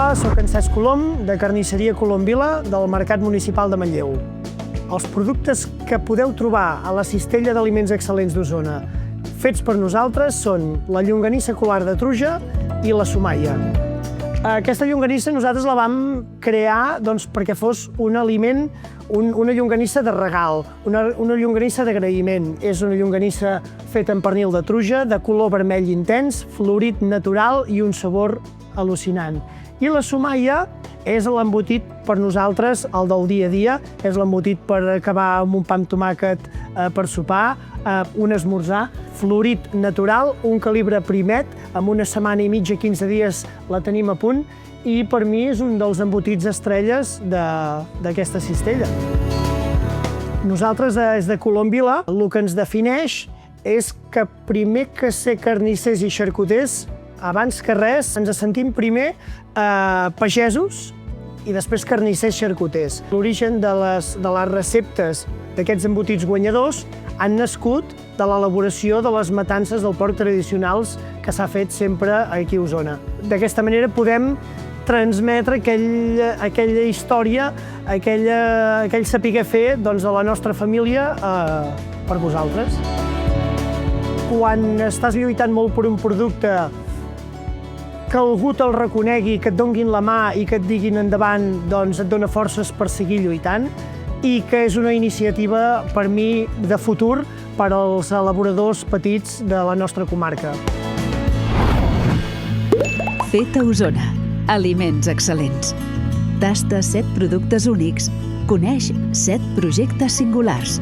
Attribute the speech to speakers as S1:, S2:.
S1: Hola, soc en Cesc Colom, de Carnisseria Colom Vila, del Mercat Municipal de Manlleu. Els productes que podeu trobar a la cistella d'aliments excel·lents d'Osona fets per nosaltres són la llonganissa colar de truja i la sumaia. Aquesta llonganissa nosaltres la vam crear perquè fos un aliment, una llonganissa de regal, una llonganissa d'agraïment. És una llonganissa feta amb pernil de truja, de color vermell intens, florit natural i un sabor al·lucinant. I la sumaia és l'embotit per nosaltres, el del dia a dia, és l'embotit per acabar amb un pa amb tomàquet per sopar, un esmorzar, florit natural, un calibre primet, amb una setmana i mitja, 15 dies la tenim a punt, i per mi és un dels embotits estrelles d'aquesta cistella. Nosaltres, des de Colom Vila, el que ens defineix és que primer que ser carnissers i xarcuters, abans que res, ens sentim primer pagesos i després carnissers xarcuters. L'origen de les receptes d'aquests embotits guanyadors han nascut de l'elaboració de les matances del porc tradicionals que s'ha fet sempre aquí a Osona. D'aquesta manera podem transmetre aquella història, aquell saber fer de la nostra família per vosaltres. Quan estàs lluitant molt per un producte, que algú te'l reconegui, que et donguin la mà i que et diguin endavant, doncs et dona forces per seguir lluitant, i que és una iniciativa, per mi, de futur per als elaboradors petits de la nostra comarca.
S2: Fet a Osona. Aliments excel·lents. Tasta 7 productes únics. Coneix 7 projectes singulars.